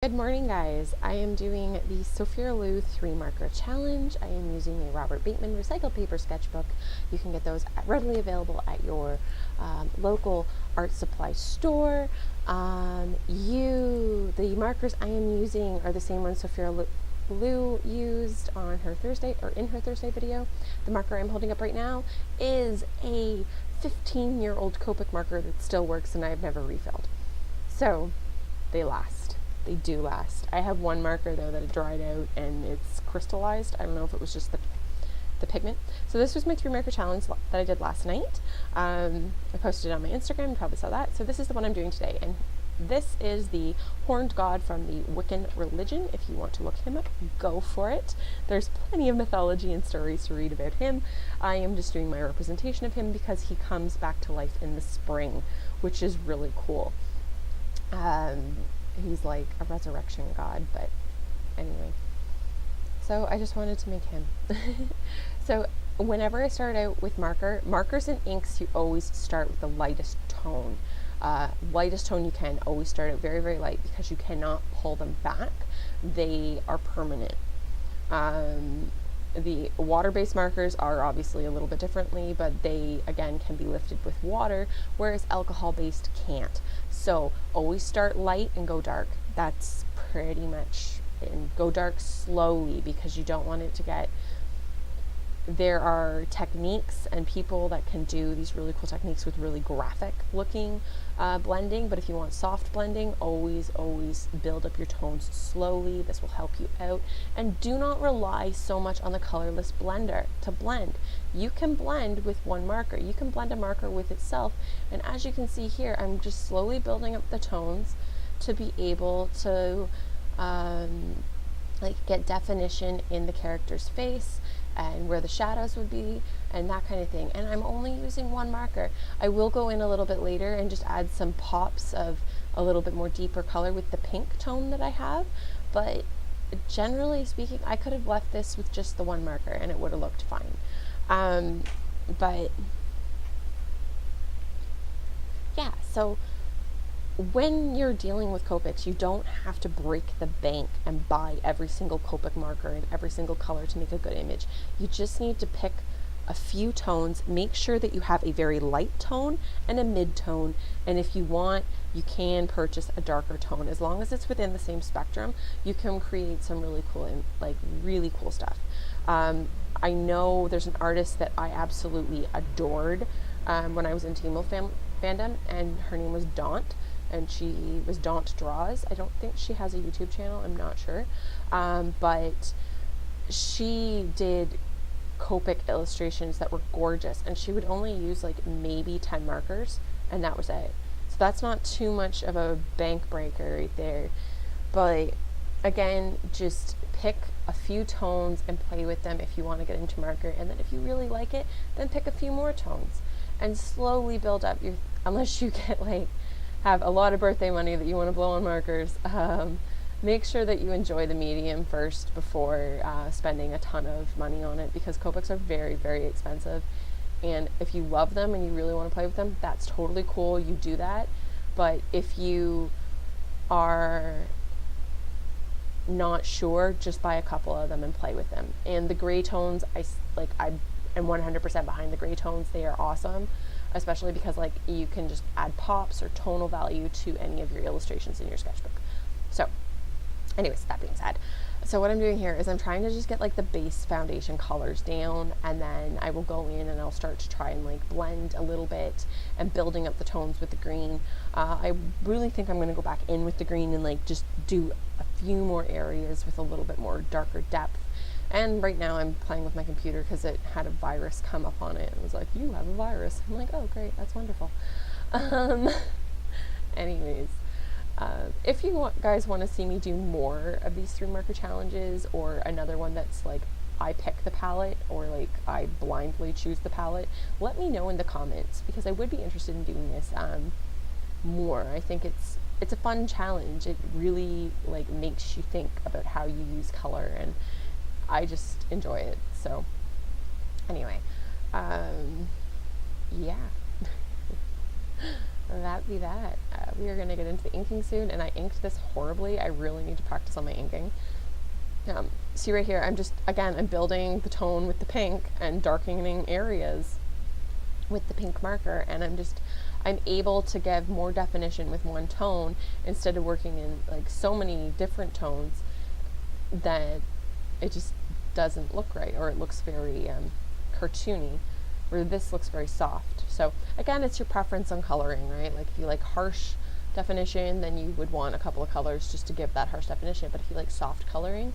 Good morning, guys. I am doing the Sophira-Lou 3 marker challenge. I am using a Robert Bateman recycled paper sketchbook. You can get those readily available at your local art supply store. The markers I am using are the same ones Sophira-Lou used on her Thursday in her Thursday video. The marker I'm holding up right now is a 15-year-old Copic marker that still works and I have never refilled. So they last. They do last. I have one marker though that dried out and it's crystallized. I don't know if it was just the pigment. So this was my 3 marker challenge that I did last night. I posted it on my Instagram, you probably saw that. So this is the one I'm doing today, and this is the horned god from the Wiccan religion. If you want to look him up, go for it. There's plenty of mythology and stories to read about him. I am just doing my representation of him because he comes back to life in the spring, which is really cool. He's like a resurrection god, but anyway. So I just wanted to make him. So whenever I start out with markers and inks, you always start with the lightest tone. Lightest tone you can. Always start out very, very light because you cannot pull them back. They are permanent. The water-based markers are obviously a little bit differently, but they, again, can be lifted with water, whereas alcohol-based can't. So always start light and go dark. That's pretty much, and go dark slowly because you don't want it to get, there are techniques and people that can do these really cool techniques with really graphic looking blending, but if you want soft blending, always build up your tones slowly. This will help you out. And do not rely so much on the colorless blender to blend. You can blend with one marker. You can blend a marker with itself, and as you can see here, I'm just slowly building up the tones to be able to get definition in the character's face and where the shadows would be and that kind of thing. And I'm only using one marker. I will go in a little bit later and just add some pops of a little bit more deeper color with the pink tone that I have, but generally speaking, I could have left this with just the one marker and it would have looked fine. But yeah, so when you're dealing with Copics, you don't have to break the bank and buy every single Copic marker in every single color to make a good image. You just need to pick a few tones, make sure that you have a very light tone and a mid-tone, and if you want, you can purchase a darker tone. As long as it's within the same spectrum, you can create some really cool stuff. I know there's an artist that I absolutely adored when I was in Teemo fandom, and her name was Daunt. And she was Daunt Draws. I don't think she has a YouTube channel, I'm not sure. But she did Copic illustrations that were gorgeous, and she would only use like maybe 10 markers, and that was it. So that's not too much of a bank breaker right there. But again, just pick a few tones and play with them if you want to get into marker, and then if you really like it, then pick a few more tones and slowly build up your, unless you get have a lot of birthday money that you want to blow on markers, make sure that you enjoy the medium first before spending a ton of money on it, because Copics are very, very expensive. And if you love them and you really want to play with them, that's totally cool, you do that. But if you are not sure, just buy a couple of them and play with them. And the gray tones, I am 100% behind the gray tones. They are awesome, especially because you can just add pops or tonal value to any of your illustrations in your sketchbook. So anyways, that being said, so what I'm doing here is I'm trying to just get the base foundation colors down, and then I will go in and I'll start to try and blend a little bit and building up the tones with the green. I really think I'm going to go back in with the green and just do a few more areas with a little bit more darker depth. And right now I'm playing with my computer because it had a virus come up on it. It was like, you have a virus. I'm like, oh great, that's wonderful. Anyways, if you guys want to see me do more of these 3 marker challenges, or another one that's I pick the palette, or I blindly choose the palette, let me know in the comments, because I would be interested in doing this more. I think it's a fun challenge. It really makes you think about how you use color, and I just enjoy it. So anyway, yeah. that be that. We are going to get into the inking soon, and I inked this horribly. I really need to practice on my inking. See right here, I'm building the tone with the pink and darkening areas with the pink marker, and I'm able to give more definition with one tone instead of working in like so many different tones that it just doesn't look right, or it looks very cartoony, where this looks very soft. So again, it's your preference on coloring, right? Like if you like harsh definition, then you would want a couple of colors just to give that harsh definition. But if you like soft coloring,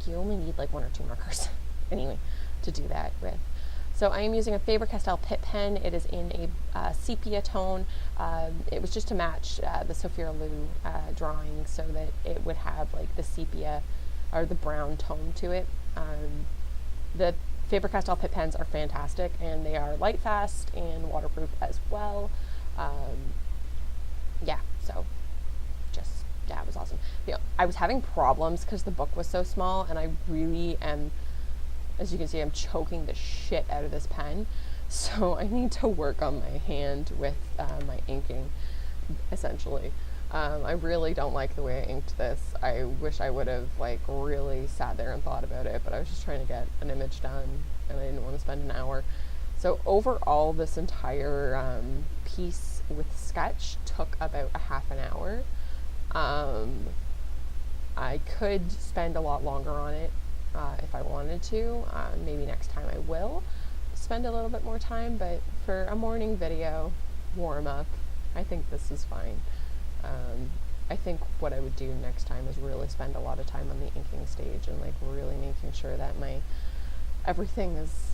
you only need like 1 or 2 markers anyway to do that with. So I am using a Faber-Castell Pitt pen. It is in a sepia tone. It was just to match the Sophira-Lou drawing so that it would have like the sepia or the brown tone to it. The Faber-Castell Pitt pens are fantastic, and they are light fast and waterproof as well. Yeah, so yeah, it was awesome. I was having problems because the book was so small, and I really am, as you can see, I'm choking the shit out of this pen. So I need to work on my hand with my inking, essentially. I really don't like the way I inked this. I wish I would have like really sat there and thought about it, but I was just trying to get an image done, and I didn't want to spend an hour. So overall, this entire piece with sketch took about a half an hour. I could spend a lot longer on it if I wanted to. Maybe next time I will spend a little bit more time, but for a morning video warm-up, I think this is fine. I think what I would do next time is really spend a lot of time on the inking stage and like really making sure that my everything is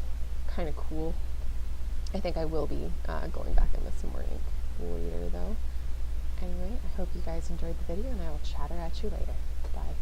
kind of cool. I think I will be going back in with some more ink later though. Anyway, I hope you guys enjoyed the video, and I will chatter at you later. Bye.